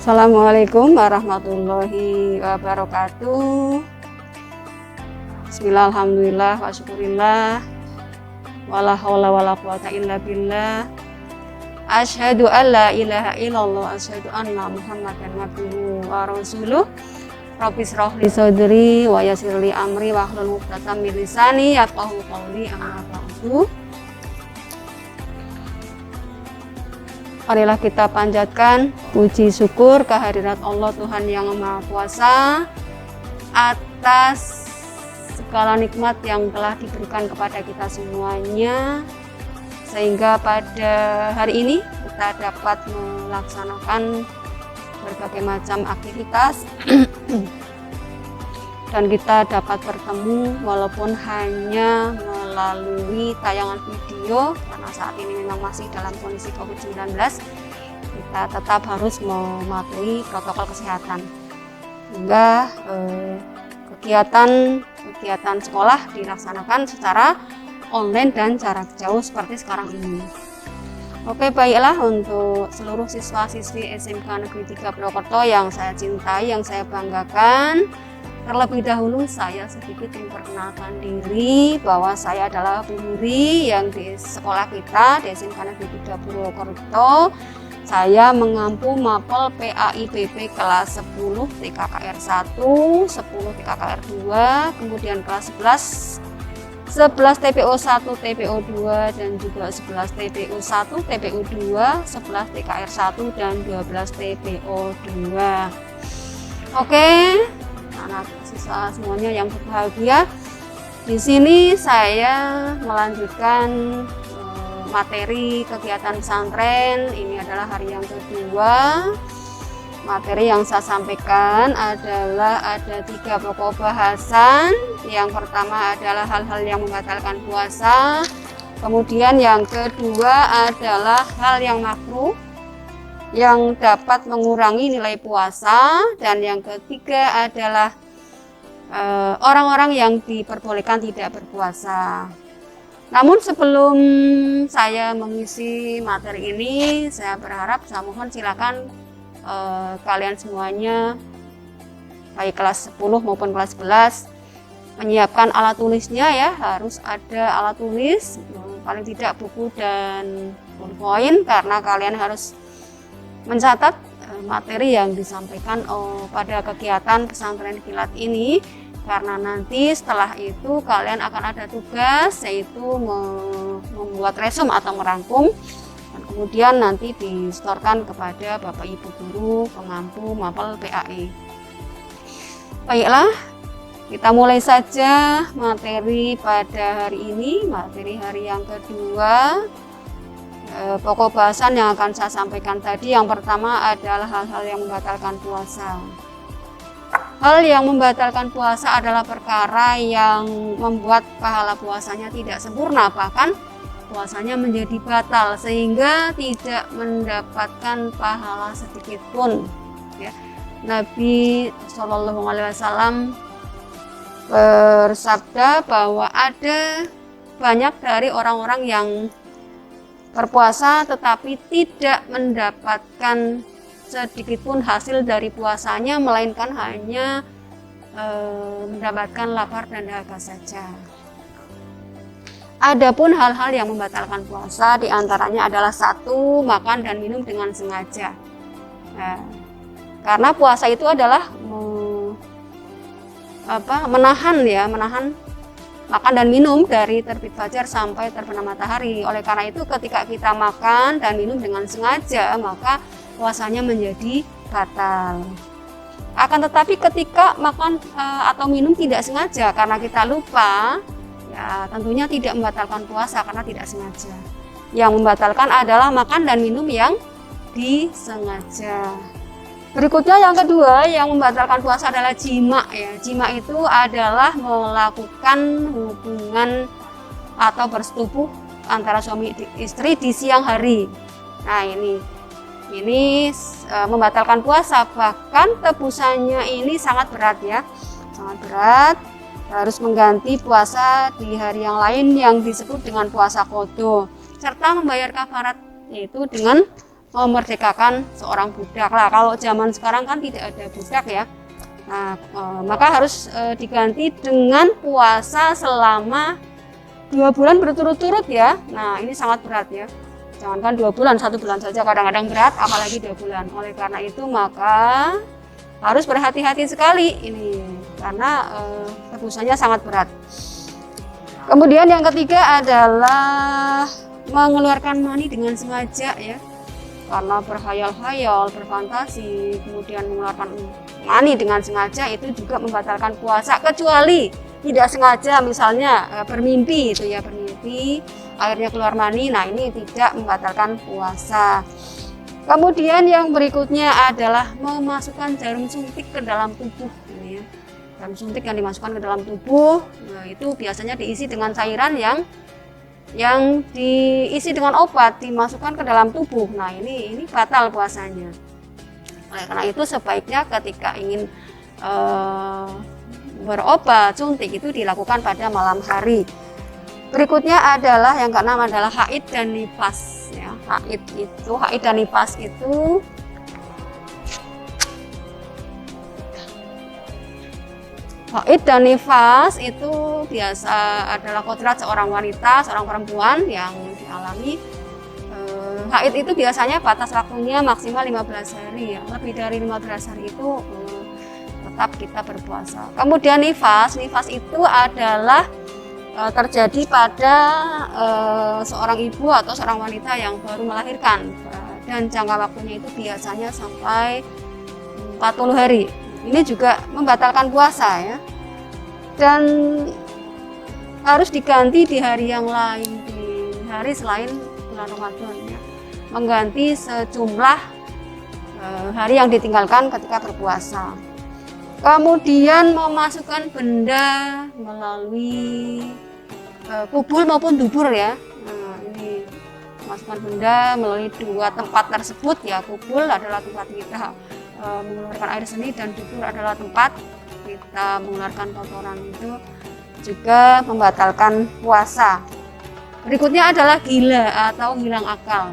Assalamualaikum warahmatullahi wabarakatuh. Bismillah, alhamdulillah, wa syukurillah, wala hawla wala quwata illa billah. Asyhadu an la ilaha illallah, asyhadu anna Muhammadan abduhu wa rasuluh. Rabbi shrah li sadri wa yassir li amri wa hlul 'uqdatam min lisani yafqahu qawli, amma ba'du. Marilah kita panjatkan puji syukur kehadirat Allah Tuhan yang Maha Kuasa atas segala nikmat yang telah diberikan kepada kita semuanya, sehingga pada hari ini kita dapat melaksanakan berbagai macam aktivitas dan kita dapat bertemu walaupun hanya melalui tayangan video, karena saat ini memang masih dalam kondisi COVID-19. Kita tetap harus mematuhi protokol kesehatan hingga kegiatan sekolah dilaksanakan secara online dan jarak jauh seperti sekarang ini. Oke, baiklah, untuk seluruh siswa-siswi SMK Negeri 3 Purwokerto yang saya cintai, yang saya banggakan, terlebih dahulu saya sedikit memperkenalkan diri bahwa saya adalah Bu Nuri yang di sekolah kita di SMK Negeri 3 Purwokerto. Saya mengampu mapel PAIBP kelas 10 TKKR 1, 10 TKKR 2, kemudian kelas 11 TPO 1, TPO 2, dan juga 11 TPO 1, TPO 2, 11 TKR 1, dan 12 TPO 2. Oke, anak siswa semuanya yang berbahagia, di sini saya melanjutkan materi kegiatan pesantren. Ini adalah hari yang kedua. Materi yang saya sampaikan adalah ada 3 pokok bahasan. Yang pertama adalah hal-hal yang membatalkan puasa. Kemudian yang kedua adalah hal yang makruh yang dapat mengurangi nilai puasa. Dan yang ketiga adalah orang-orang yang diperbolehkan tidak berpuasa. Namun sebelum saya mengisi materi ini, saya berharap, saya mohon silakan kalian semuanya, baik kelas 10 maupun kelas 11, menyiapkan alat tulisnya ya. Harus ada alat tulis, paling tidak buku dan poin, karena kalian harus mencatat materi yang disampaikan pada kegiatan pesantren kilat ini, karena nanti setelah itu kalian akan ada tugas, yaitu membuat resume atau merangkum, dan kemudian nanti disetorkan kepada Bapak Ibu Guru pengampu mapel PAI. Baiklah, kita mulai saja materi pada hari ini, materi hari yang kedua. Pokok bahasan yang akan saya sampaikan tadi, yang pertama adalah hal-hal yang membatalkan puasa. Hal yang membatalkan puasa adalah perkara yang membuat pahala puasanya tidak sempurna, bahkan puasanya menjadi batal sehingga tidak mendapatkan pahala sedikit pun. Ya. Nabi Shallallahu Alaihi Wasallam bersabda bahwa ada banyak dari orang-orang yang berpuasa tetapi tidak mendapatkan sedikit pun hasil dari puasanya, melainkan hanya mendapatkan lapar dan dahaga saja. Adapun hal-hal yang membatalkan puasa diantaranya adalah 1, makan dan minum dengan sengaja. Nah, karena puasa itu adalah menahan makan dan minum dari terbit fajar sampai terbenam matahari. Oleh karena itu, ketika kita makan dan minum dengan sengaja, maka puasanya menjadi batal. Akan tetapi ketika makan atau minum tidak sengaja karena kita lupa, ya tentunya tidak membatalkan puasa karena tidak sengaja. Yang membatalkan adalah makan dan minum yang disengaja. Berikutnya yang kedua yang membatalkan puasa adalah jima ya. Jima itu adalah melakukan hubungan atau bersetubuh antara suami istri di siang hari. Nah, ini membatalkan puasa, bahkan tebusannya ini sangat berat ya. Sangat berat. Harus mengganti puasa di hari yang lain yang disebut dengan puasa qadha, serta membayar kafarat, yaitu dengan memerdekakan seorang budak lah. Kalau zaman sekarang kan tidak ada budak ya. Nah, maka harus diganti dengan puasa selama 2 bulan berturut-turut ya. Nah, ini sangat berat ya. Jangankan 2 bulan, 1 bulan saja kadang-kadang berat, apalagi 2 bulan. Oleh karena itu maka harus berhati-hati sekali ini, karena tebusannya sangat berat. Kemudian yang ketiga adalah mengeluarkan mani dengan sengaja ya. Karena berhayal-hayal, berfantasi, kemudian mengeluarkan mani dengan sengaja itu juga membatalkan puasa, kecuali tidak sengaja, misalnya bermimpi itu ya, bermimpi akhirnya keluar mani, nah ini tidak membatalkan puasa. Kemudian yang berikutnya adalah memasukkan jarum suntik ke dalam tubuh ini ya. Jarum suntik yang dimasukkan ke dalam tubuh, nah itu biasanya diisi dengan cairan yang diisi dengan obat, dimasukkan ke dalam tubuh. Nah ini batal puasanya. Oleh karena itu sebaiknya ketika ingin berobat suntik itu dilakukan pada malam hari. Berikutnya adalah yang keenam adalah haid dan nifas ya. Haid dan nifas itu haid dan nifas itu biasa adalah kodrat seorang wanita, seorang perempuan yang dialami. Haid itu biasanya batas waktunya maksimal 15 hari ya. Lebih dari 15 hari itu tetap kita berpuasa. Kemudian nifas itu adalah terjadi pada seorang ibu atau seorang wanita yang baru melahirkan, dan jangka waktunya itu biasanya sampai 40 hari. Ini juga membatalkan puasa ya, dan harus diganti di hari yang lain, di hari selain bulan Ramadan ya. Mengganti sejumlah hari yang ditinggalkan ketika berpuasa. Kemudian memasukkan benda melalui kubul maupun dubur ya. Nah, ini memasukkan benda melalui 2 tempat tersebut ya. Kubul adalah tempat kita mengeluarkan air seni, dan dubur adalah tempat kita mengeluarkan kotoran, itu juga membatalkan puasa. Berikutnya adalah gila atau hilang akal.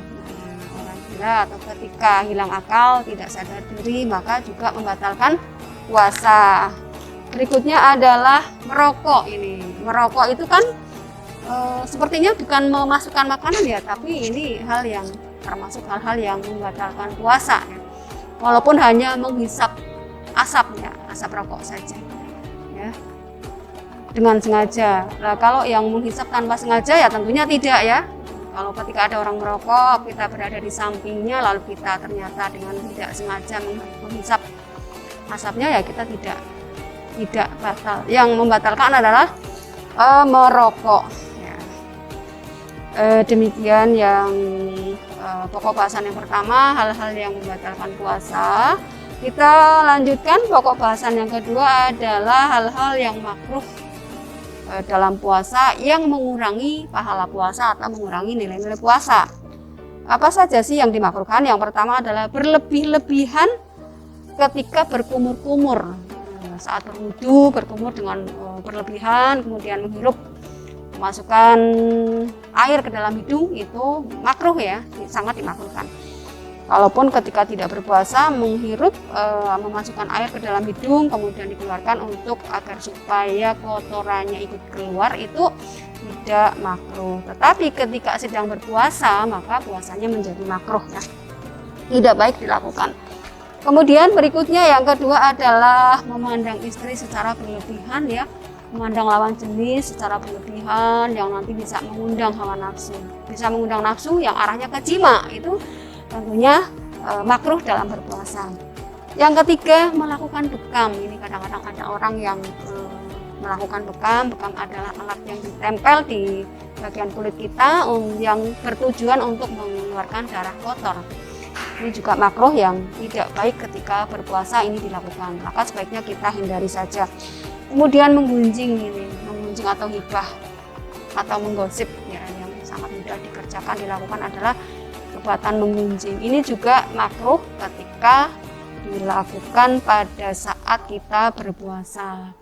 Orang gila atau ketika hilang akal, tidak sadar diri, maka juga membatalkan puasa. Berikutnya adalah merokok. Ini merokok itu kan sepertinya bukan memasukkan makanan ya, tapi ini hal yang termasuk hal-hal yang membatalkan puasa ya. Walaupun hanya menghisap asapnya, asap rokok saja ya, dengan sengaja. Nah, kalau yang menghisap tanpa sengaja ya tentunya tidak ya. Kalau ketika ada orang merokok, kita berada di sampingnya, lalu kita ternyata dengan tidak sengaja menghisap asapnya, ya kita tidak batal. Yang membatalkan adalah merokok ya. Demikian yang pokok bahasan yang pertama, hal-hal yang membatalkan puasa. Kita lanjutkan pokok bahasan yang kedua adalah hal-hal yang makruh dalam puasa yang mengurangi pahala puasa atau mengurangi nilai-nilai puasa. Apa saja sih yang dimakruhkan? Yang pertama adalah berlebih-lebihan ketika berkumur-kumur. Saat berwudu berkumur dengan berlebihan, kemudian menghirup, memasukkan air ke dalam hidung, itu makruh ya, sangat dimakruhkan. Kalaupun ketika tidak berpuasa menghirup, memasukkan air ke dalam hidung kemudian dikeluarkan untuk agar supaya kotorannya ikut keluar, itu tidak makruh. Tetapi ketika sedang berpuasa maka puasanya menjadi makruh ya, tidak baik dilakukan. Kemudian berikutnya yang kedua adalah memandang istri secara berlebihan ya, memandang lawan jenis secara berlebihan yang nanti bisa mengundang hawa nafsu, bisa mengundang nafsu yang arahnya ke jima, itu tentunya makruh dalam berpuasa. Yang ketiga, melakukan bekam. Ini kadang-kadang ada orang yang melakukan bekam. Bekam adalah alat yang ditempel di bagian kulit kita yang bertujuan untuk mengeluarkan darah kotor. Ini juga makruh yang tidak baik ketika berpuasa ini dilakukan, maka sebaiknya kita hindari saja. Kemudian menggunjing, ini menggunjing atau hibah atau menggosip ya, yang sangat mudah dikerjakan dilakukan adalah perbuatan menggunjing. Ini juga makruh ketika dilakukan pada saat kita berpuasa.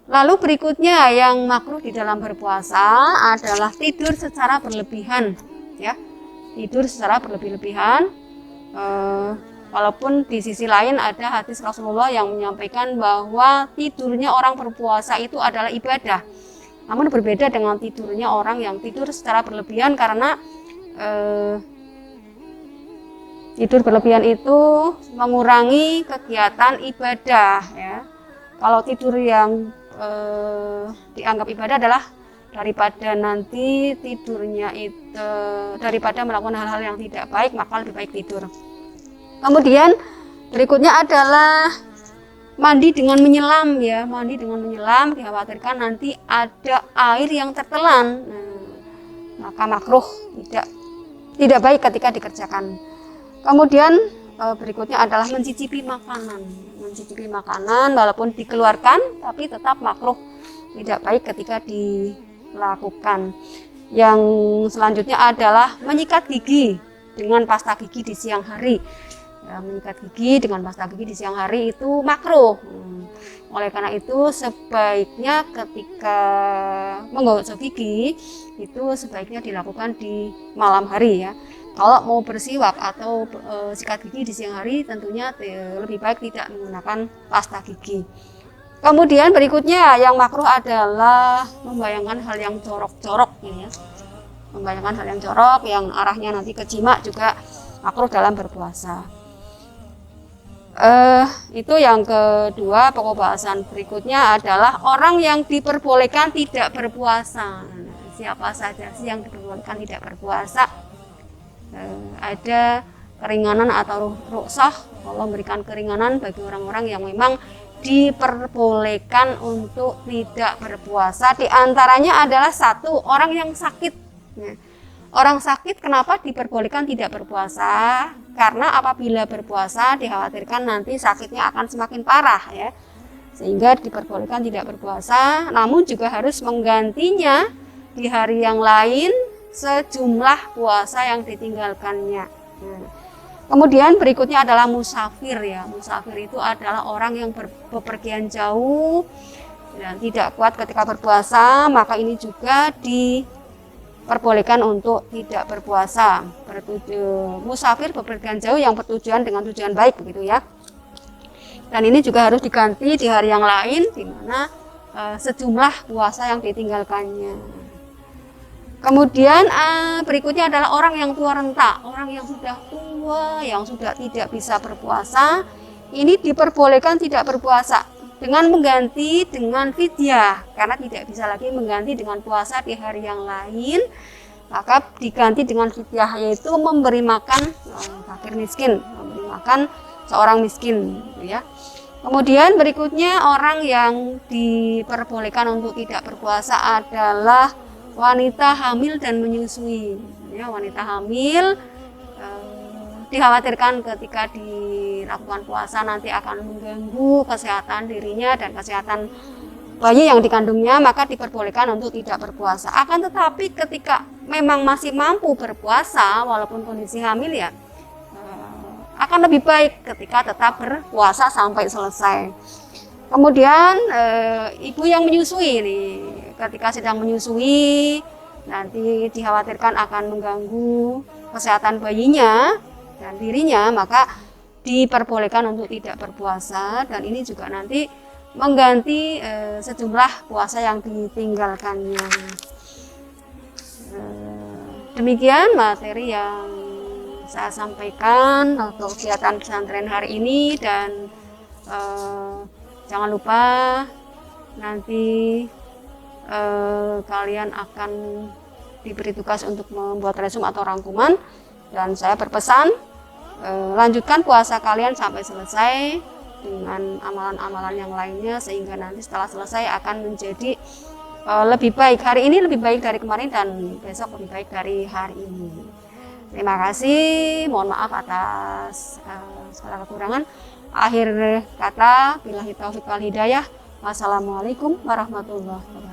Lalu berikutnya yang makruh di dalam berpuasa adalah tidur secara berlebihan ya. Tidur secara berlebihan Walaupun di sisi lain ada hadis Rasulullah yang menyampaikan bahwa tidurnya orang berpuasa itu adalah ibadah. Namun berbeda dengan tidurnya orang yang tidur secara berlebihan, karena tidur berlebihan itu mengurangi kegiatan ibadah ya. Kalau tidur yang dianggap ibadah adalah daripada nanti tidurnya itu daripada melakukan hal-hal yang tidak baik, maka lebih baik tidur. Kemudian berikutnya adalah mandi dengan menyelam ya. Mandi dengan menyelam dikhawatirkan nanti ada air yang tertelan. Maka makruh, tidak baik ketika dikerjakan. Kemudian berikutnya adalah mencicipi makanan. Mencicipi makanan walaupun dikeluarkan tapi tetap makruh, tidak baik ketika dilakukan. Yang selanjutnya adalah menyikat gigi dengan pasta gigi di siang hari. Ya, menyikat gigi dengan pasta gigi di siang hari itu makruh. Oleh karena itu sebaiknya ketika menggosok gigi itu sebaiknya dilakukan di malam hari ya. Kalau mau bersiwak atau sikat gigi di siang hari tentunya lebih baik tidak menggunakan pasta gigi. Kemudian berikutnya yang makruh adalah membayangkan hal yang jorok-jorok ya. Membayangkan hal yang jorok yang arahnya nanti ke jima juga makruh dalam berpuasa. Itu yang kedua. Pokok bahasan berikutnya adalah orang yang diperbolehkan tidak berpuasa. Siapa saja sih yang diperbolehkan tidak berpuasa? Ada keringanan atau rukhsah. Allah memberikan keringanan bagi orang-orang yang memang diperbolehkan untuk tidak berpuasa. Di antaranya adalah satu, orang yang sakit. Orang sakit kenapa diperbolehkan tidak berpuasa? Karena apabila berpuasa dikhawatirkan nanti sakitnya akan semakin parah ya. Sehingga diperbolehkan tidak berpuasa, namun juga harus menggantinya di hari yang lain sejumlah puasa yang ditinggalkannya. Kemudian berikutnya adalah musafir ya. Musafir itu adalah orang yang bepergian jauh dan tidak kuat ketika berpuasa, maka ini juga diperbolehkan untuk tidak berpuasa. Musafir bepergian jauh yang bertujuan dengan tujuan baik begitu ya. Dan ini juga harus diganti di hari yang lain di mana sejumlah puasa yang ditinggalkannya. Kemudian berikutnya adalah orang yang tua renta, orang yang sudah tua, yang sudah tidak bisa berpuasa, ini diperbolehkan tidak berpuasa dengan mengganti dengan fidyah, karena tidak bisa lagi mengganti dengan puasa di hari yang lain, maka diganti dengan fidyah, yaitu memberi makan fakir miskin, memberi makan seorang miskin, gitu ya. Kemudian berikutnya orang yang diperbolehkan untuk tidak berpuasa adalah wanita hamil dan menyusui. Ya, wanita hamil dikhawatirkan ketika dilakukan puasa nanti akan mengganggu kesehatan dirinya dan kesehatan bayi yang dikandungnya, maka diperbolehkan untuk tidak berpuasa. Akan tetapi ketika memang masih mampu berpuasa walaupun kondisi hamil ya, akan lebih baik ketika tetap berpuasa sampai selesai. Kemudian ibu yang menyusui nih, ketika sedang menyusui nanti dikhawatirkan akan mengganggu kesehatan bayinya dan dirinya, maka diperbolehkan untuk tidak berpuasa, dan ini juga nanti mengganti sejumlah puasa yang ditinggalkannya. Demikian materi yang saya sampaikan untuk kegiatan pesantren hari ini, dan jangan lupa nanti kalian akan diberi tugas untuk membuat resume atau rangkuman, dan saya berpesan lanjutkan puasa kalian sampai selesai dengan amalan-amalan yang lainnya, sehingga nanti setelah selesai akan menjadi lebih baik. Hari ini lebih baik dari kemarin dan besok lebih baik dari hari ini. Terima kasih, mohon maaf atas segala kekurangan. Akhir kata, billahi taufiq wal hidayah. Wassalamualaikum warahmatullahi wabarakatuh.